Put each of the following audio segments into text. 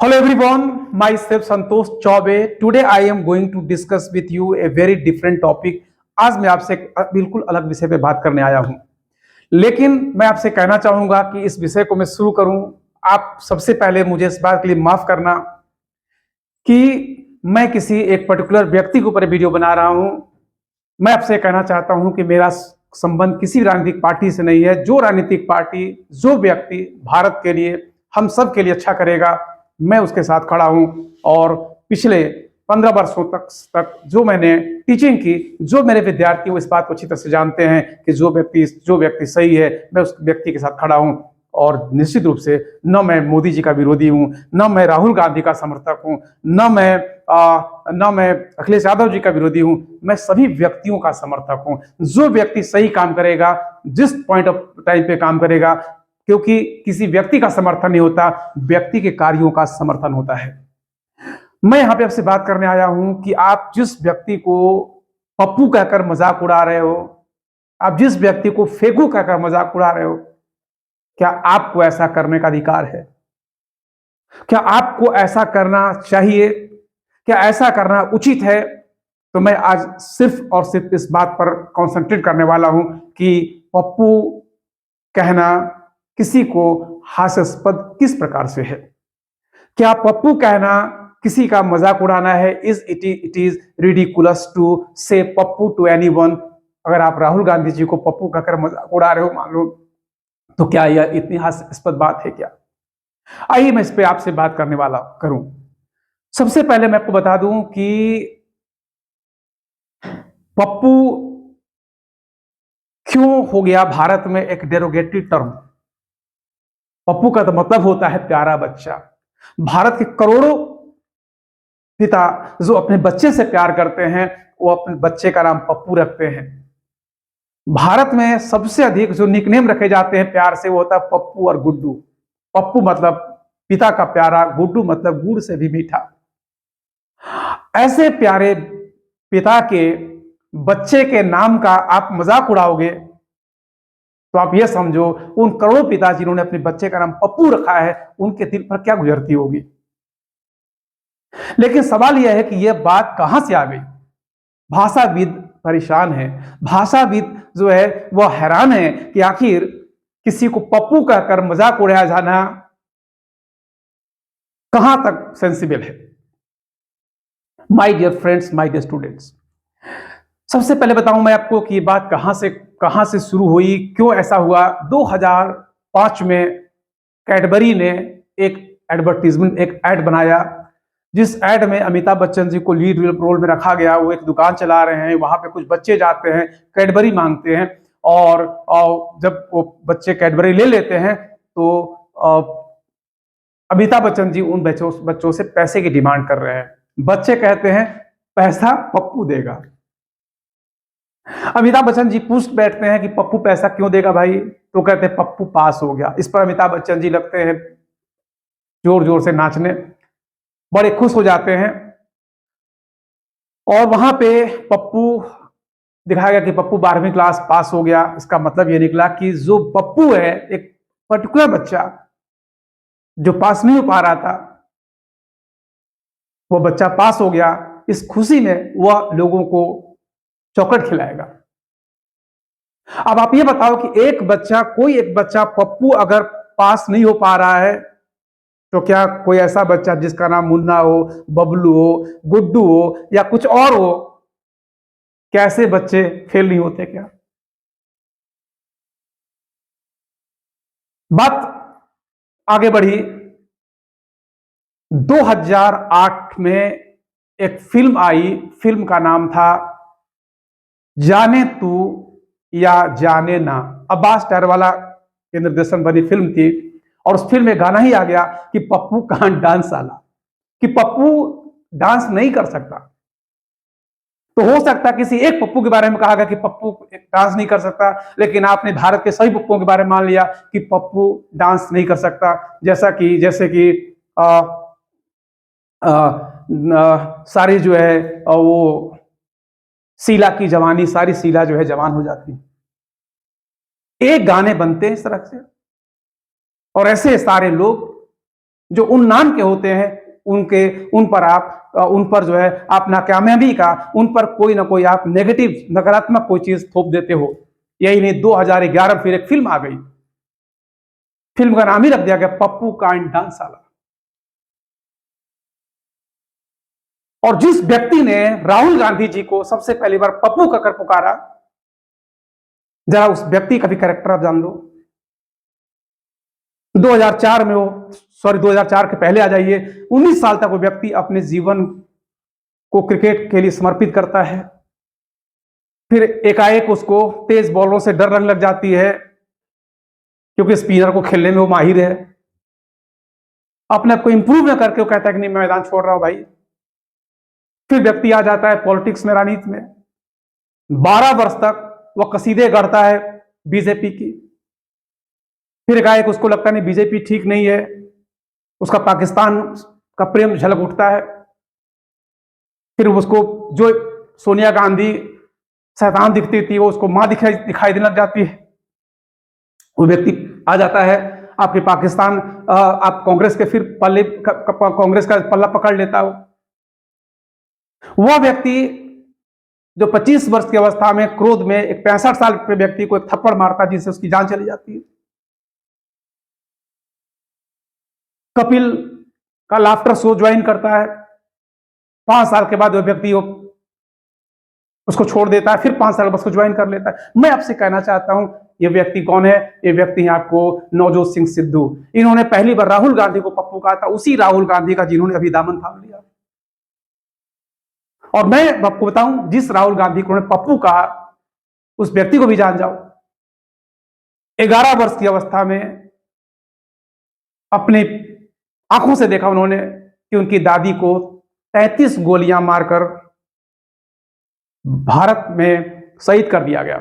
Hello everyone, myself Santosh Chaube. Today I am going to discuss with you a very different topic. आज मैं आपसे एक बिल्कुल अलग विषय पे बात करने आया हूं, लेकिन मैं आपसे कहना चाहूंगा कि इस विषय को मैं शुरू करूं, आप सबसे पहले मुझे इस बात के लिए माफ करना कि मैं किसी एक पर्टिकुलर व्यक्ति के ऊपर वीडियो बना रहा हूं। मैं आपसे कहना चाहता हूं कि मेरा संबंध किसी राजनीतिक पार्टी से नहीं है। जो राजनीतिक पार्टी, जो व्यक्ति भारत के लिए, हम सब के लिए अच्छा करेगा, मैं उसके साथ खड़ा हूं। और पिछले 15 वर्षों तक जो मैंने टीचिंग की, जो मेरे विद्यार्थी वो इस बात को अच्छी तरह से जानते हैं कि जो व्यक्ति सही है, मैं उस व्यक्ति के साथ खड़ा हूं। और निश्चित रूप से न मैं मोदी जी का विरोधी हूं, न मैं राहुल गांधी का समर्थक हूं, न मैं अखिलेश यादव जी का विरोधी हूं। मैं सभी व्यक्तियों का समर्थक हूं। जो व्यक्ति सही काम करेगा, जिस पॉइंट ऑफ टाइम पे काम करेगा, क्योंकि किसी व्यक्ति का समर्थन नहीं होता, व्यक्ति के कार्यों का समर्थन होता है। मैं यहां पे आपसे बात करने आया हूं कि आप जिस व्यक्ति को पप्पू कहकर मजाक उड़ा रहे हो, आप जिस व्यक्ति को फेंकू कहकर मजाक उड़ा रहे हो, क्या आपको ऐसा करने का अधिकार है? क्या आपको ऐसा करना चाहिए? क्या ऐसा करना उचित है? तो मैं आज सिर्फ और सिर्फ इस बात पर कंसंट्रेट करने वाला हूं कि पप्पू कहना किसी को हास्यास्पद किस प्रकार से है। क्या पप्पू कहना किसी का मजाक उड़ाना है? इट इज रिडिकुलस टू से पप्पू टू एनीवन। अगर आप राहुल गांधी जी को पप्पू कहकर मजाक उड़ा रहे हो, मान लो, तो क्या यह इतनी हास्यास्पद बात है क्या? आइए मैं इस पे आपसे बात करने वाला करूं। सबसे पहले मैं आपको बता दूं कि पप्पू क्यों हो गया भारत में एक डेरोगेटरी टर्म। पप्पू का तो मतलब होता है प्यारा बच्चा। भारत के करोड़ों पिता जो अपने बच्चे से प्यार करते हैं, वो अपने बच्चे का नाम पप्पू रखते हैं। भारत में सबसे अधिक जो निकनेम रखे जाते हैं प्यार से, वो होता है पप्पू और गुड्डू। पप्पू मतलब पिता का प्यारा, गुड्डू मतलब गुड़ से भी मीठा। ऐसे प्यारे पिता के बच्चे के नाम का आप मजाक उड़ाओगे, तो आप ये समझो उन करोड़ों पिता जिन्होंने अपने बच्चे का नाम पप्पू रखा है, उनके दिल पर क्या गुजरती होगी। लेकिन सवाल यह है कि यह बात कहां से आ गई। भाषाविद परेशान है, भाषाविद जो है वह हैरान है कि आखिर किसी को पप्पू कहकर मजाक उड़ाया जाना कहां तक सेंसिबल है। My dear friends, my dear students, सबसे पहले बताऊं मैं आपको कि ये बात कहां से शुरू हुई, क्यों ऐसा हुआ। 2005 में कैडबरी ने एक एडवर्टीजमेंट, एक एड बनाया, जिस एड में अमिताभ बच्चन जी को लीड रोल में रखा गया। वो एक दुकान चला रहे हैं, वहां पे कुछ बच्चे जाते हैं, कैडबरी मांगते हैं, और जब वो बच्चे कैडबरी ले लेते हैं तो अमिताभ बच्चन जी उन बच्चों से पैसे की डिमांड कर रहे हैं। बच्चे कहते हैं पैसा पप्पू देगा। अमिताभ बच्चन जी पूछ बैठते हैं कि पप्पू पैसा क्यों देगा भाई? तो कहते हैं पप्पू पास हो गया। इस पर अमिताभ बच्चन जी लगते हैं जोर जोर से नाचने, बड़े खुश हो जाते हैं। और वहां पे पप्पू दिखाया गया कि पप्पू 12वीं क्लास पास हो गया। इसका मतलब यह निकला कि जो पप्पू है, एक पर्टिकुलर बच्चा जो पास नहीं हो पा रहा था, वो बच्चा पास हो गया। इस खुशी में वह लोगों को चॉकलेट खिलाएगा। अब आप ये बताओ कि कोई एक बच्चा पप्पू अगर पास नहीं हो पा रहा है, तो क्या कोई ऐसा बच्चा जिसका नाम मुन्ना हो, बबलू हो, गुड्डू हो या कुछ और हो, कैसे बच्चे फेल नहीं होते क्या? बात आगे बढ़ी। 2008 में एक फिल्म आई, फिल्म का नाम था जाने तू या जाने ना। अब्बास टैरवाला के निर्देशन बनी फिल्म थी, और उस फिल्म में गाना ही आ गया कि पप्पू कांट डांस आला, कि पप्पू डांस नहीं कर सकता। तो हो सकता किसी एक पप्पू के बारे में कहा गया कि पप्पू डांस नहीं कर सकता, लेकिन आपने भारत के सभी पप्पुओं के बारे में मान लिया कि पप्पू डांस नहीं कर सकता। जैसे कि सारी जो है वो शीला की जवानी, सारी शीला जो है जवान हो जाती। एक गाने बनते हैं इस तरह से, और ऐसे सारे लोग जो उन नाम के होते हैं उन पर जो है आप नाकामयाबी का उन पर कोई ना कोई आप नेगेटिव नकारात्मक कोई चीज थोप देते हो। यही नहीं, 2011 फिर एक फिल्म आ गई, फिल्म का नाम ही रख दिया गया पप्पू कांड डांसशाला। और जिस व्यक्ति ने राहुल गांधी जी को सबसे पहली बार पप्पू कहकर पुकारा, जरा उस व्यक्ति का भी कैरेक्टर आप जान लो। 2004 में वो, सॉरी 2004 के पहले आ जाइए, 19 साल तक वो व्यक्ति अपने जीवन को क्रिकेट के लिए समर्पित करता है। फिर एकाएक उसको तेज बॉलों से डर लगने लग जाती है, क्योंकि स्पिनर को खेलने में वो माहिर है। अपने आप को इंप्रूव न करके वो कहता है कि नहीं, मैं मैदान छोड़ रहा हूं भाई। फिर व्यक्ति आ जाता है पॉलिटिक्स में, राजनीति में। 12 वर्ष तक वह कसीदे गढ़ता है बीजेपी की। फिर एकाएक उसको लगता नहीं बीजेपी ठीक नहीं है, उसका पाकिस्तान का प्रेम झलक उठता है। फिर उसको जो सोनिया गांधी शैतान दिखती थी, वो उसको मां दिखाई देने लग जाती है। वो व्यक्ति आ जाता है आपके पाकिस्तान, आप कांग्रेस के फिर कांग्रेस का पल्ला पकड़ लेता हो। वह व्यक्ति जो 25 वर्ष की अवस्था में क्रोध में एक 65 साल के व्यक्ति को एक थप्पड़ मारता है, जिससे उसकी जान चली जाती है। कपिल का लाफ्टर शो ज्वाइन करता है। 5 साल के बाद वह व्यक्ति उसको छोड़ देता है, फिर 5 साल बाद उसको ज्वाइन कर लेता है। मैं आपसे कहना चाहता हूं, ये व्यक्ति कौन है? ये व्यक्ति है आपको नवजोत सिंह सिद्धू। इन्होंने पहली बार राहुल गांधी को पप्पू कहा था, उसी राहुल गांधी का जिन्होंने अभी दामन थाम लिया। और मैं आपको बताऊं, जिस राहुल गांधी को उन्होंने पप्पू कहा, उस व्यक्ति को भी जान जाओ। 11 वर्ष की अवस्था में अपने आंखों से देखा उन्होंने कि उनकी दादी को 33 गोलियां मारकर भारत में शहीद कर दिया गया।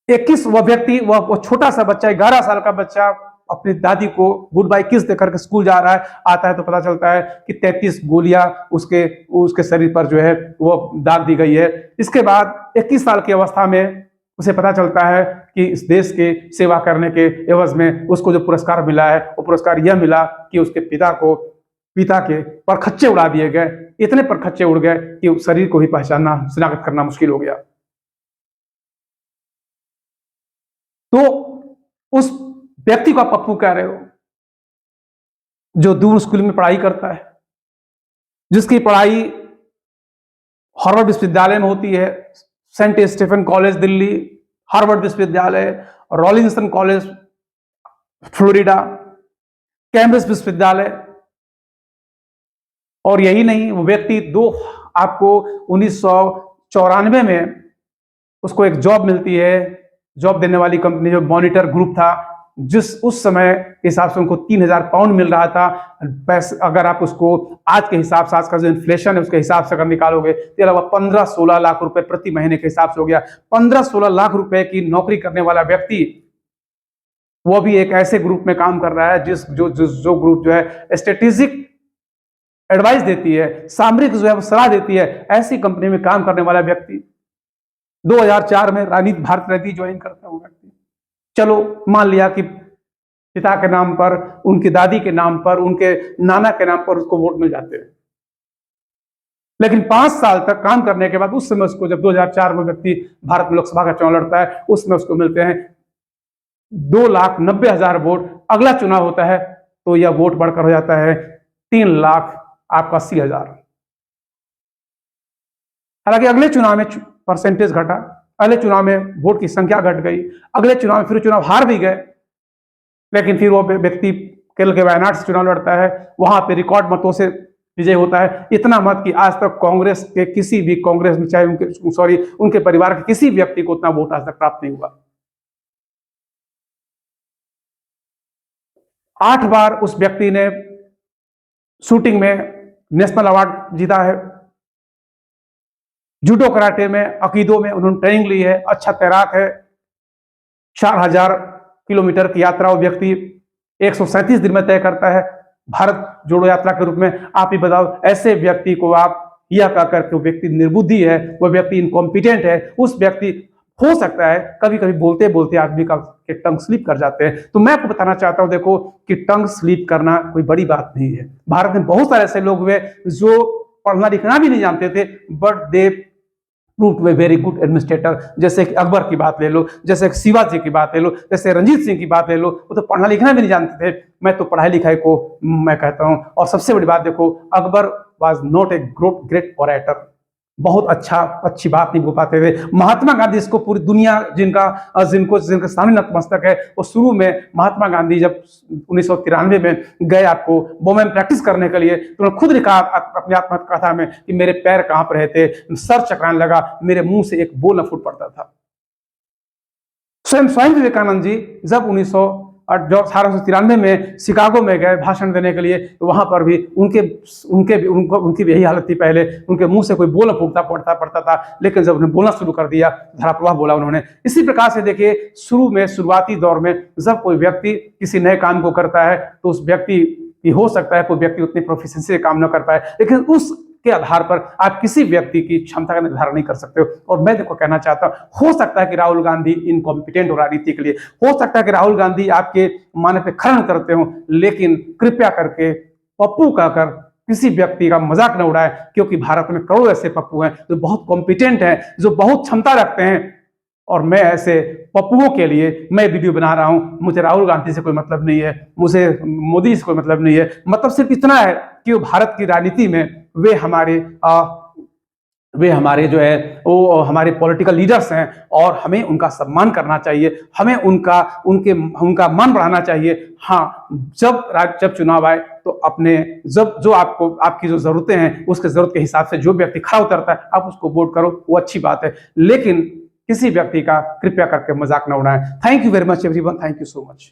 21 वह व्यक्ति, वह छोटा सा बच्चा, 11 साल का बच्चा अपनी दादी को गुड बाय किस देकर के स्कूल जा रहा है। आता है तो पता चलता है कि 33 गोलियां उसके शरीर पर जो है वो दाग दी गई है। इसके बाद 21 साल की अवस्था में उसे पता चलता है कि इस देश के सेवा करने के एवज में उसको जो पुरस्कार मिला है, वो पुरस्कार यह मिला कि उसके पिता के परखच्चे उड़ा दिए गए। इतने परखच्चे उड़ गए कि शरीर को ही पहचानना, शिनाख्त करना मुश्किल हो गया। तो उस व्यक्ति को आप पप्पू कह रहे हो, जो दूर स्कूल में पढ़ाई करता है, जिसकी पढ़ाई हार्वर्ड विश्वविद्यालय में होती है, Saint Stephen college Delhi, Harvard विश्वविद्यालय, रॉलिंसन कॉलेज फ्लोरिडा, कैम्ब्रिज विश्वविद्यालय। और यही नहीं, वो व्यक्ति आपको 1994 में उसको एक जॉब मिलती है। जॉब देने वाली कंपनी जो मॉनिटर ग्रुप था, जिस उस समय के हिसाब से उनको 3000 पाउंड मिल रहा था। पैसे अगर आप उसको आज के हिसाब से, आज का जो इन्फ्लेशन है उसके हिसाब से अगर निकालोगे तो लगभग 15-16 लाख रुपए प्रति महीने के हिसाब से हो गया। 15-16 लाख रुपए की नौकरी करने वाला व्यक्ति, वो भी एक ऐसे ग्रुप में काम कर रहा है जो ग्रुप जो है स्ट्रेटेजिक एडवाइस देती है, सामरिक जो है वो सलाह देती है। ऐसी कंपनी में काम करने वाला व्यक्ति 2004 में भारत राजनीति ज्वाइन करता है। वो व्यक्ति, चलो मान लिया कि पिता के नाम पर, उनकी दादी के नाम पर, उनके नाना के नाम पर उसको वोट मिल जाते हैं। लेकिन 5 साल तक काम करने के बाद, उस समय उसको, जब 2004 में व्यक्ति भारत में लोकसभा का चुनाव लड़ता है, उसमें उसको मिलते हैं 2,90,000 वोट। अगला चुनाव होता है तो यह वोट बढ़कर हो जाता है 3,80,000। हालांकि अगले चुनाव में परसेंटेज घटा, अगले चुनाव में वोट की संख्या घट गई, अगले चुनाव में फिर चुनाव हार भी गए। लेकिन फिर वो व्यक्ति केरल के वायनाड से चुनाव लड़ता है, वहां पे रिकॉर्ड मतों से विजय होता है। इतना मत कि आज तक कांग्रेस के किसी भी, कांग्रेस में चाहे उनके परिवार के किसी व्यक्ति को उतना वोट आज तक प्राप्त नहीं हुआ। 8 बार उस व्यक्ति ने शूटिंग में नेशनल अवार्ड जीता है। जूडो कराटे में, अकीदो में उन्होंने ट्रेनिंग ली है। अच्छा तैराक है। 4000 किलोमीटर की यात्रा वो व्यक्ति 137 दिन में तय करता है, भारत जोड़ो यात्रा के रूप में। आप ही बताओ, ऐसे व्यक्ति को आप यह कहकर के वो व्यक्ति निर्बुद्धि है, वो व्यक्ति इनकॉम्पिटेंट है, उस व्यक्ति हो सकता है कभी कभी बोलते बोलते आदमी का के टंग स्लिप कर जाते हैं। तो मैं आपको बताना चाहता हूं, देखो कि टंग स्लिप करना कोई बड़ी बात नहीं है। भारत में बहुत सारे ऐसे लोग हुए जो पढ़ना लिखना भी नहीं जानते थे, but they prove to a very good administrator. जैसे कि अकबर की बात ले लो, जैसे कि शिवाजी की बात ले लो, जैसे रंजीत सिंह की बात ले लो, वो तो पढ़ना लिखना भी नहीं जानते थे। मैं तो पढ़ाई लिखाई को मैं कहता हूं। और सबसे बड़ी बात देखो, Akbar was not a great orator, बहुत अच्छी बात नहीं बोल पाते थे। महात्मा गांधी, इसको पूरी दुनिया जिनके सामने नतमस्तक है, वो शुरू में महात्मा गांधी जब 1993 में गए आपको बॉम्बे में प्रैक्टिस करने के लिए, तो उन्होंने खुद लिखा अपनी आत्मकथा में कि मेरे पैर कहां पर रहते, सर चकराने लगा, मेरे मुंह से एक बोल न फूट पड़ता था। स्वयं विवेकानंद जी जब 1893 में शिकागो में गए भाषण देने के लिए, तो वहां पर भी उनकी भी यही हालत थी। पहले उनके मुंह से कोई बोल फूटता पड़ता था, लेकिन जब उन्होंने बोलना शुरू कर दिया, धाराप्रवाह बोला उन्होंने। इसी प्रकार से देखिए, शुरुआती दौर में जब कोई व्यक्ति किसी नए काम को करता है, तो उस व्यक्ति की हो सकता है कोई व्यक्ति उतनी प्रोफिशिएंसी से काम न कर पाए, लेकिन उस के आधार पर आप किसी व्यक्ति की क्षमता का निर्धारण नहीं कर सकते हो। और मैं देखो कहना चाहता हूं, हो सकता है कि राहुल गांधी इनकॉम्पिटेंट हो राजनीति के लिए, हो सकता है कि राहुल गांधी आपके माने पे खनन करते हो, लेकिन कृपया करके पप्पू कहकर किसी व्यक्ति का मजाक न उड़ाए, क्योंकि भारत में करोड़ों ऐसे पप्पू हैं जो बहुत कॉम्पिटेंट हैं, जो बहुत क्षमता रखते हैं। और मैं ऐसे पप्पुओं के लिए मैं वीडियो बना रहा हूं। मुझे राहुल गांधी से कोई मतलब नहीं है, मुझे मोदी से कोई मतलब नहीं है। मतलब सिर्फ इतना है कि वो भारत की राजनीति में वे हमारे जो है वो हमारे पॉलिटिकल लीडर्स हैं, और हमें उनका सम्मान करना चाहिए, हमें उनका मान बढ़ाना चाहिए। हाँ, जब चुनाव आए तो अपने जो आपकी जो जरूरतें हैं, उसके जरूरत के हिसाब से जो व्यक्ति खड़ा उतरता है, आप उसको वोट करो, वो अच्छी बात है, लेकिन किसी व्यक्ति का कृपया करके मजाक न उड़ाएं। Thank you very much everyone, thank you so much.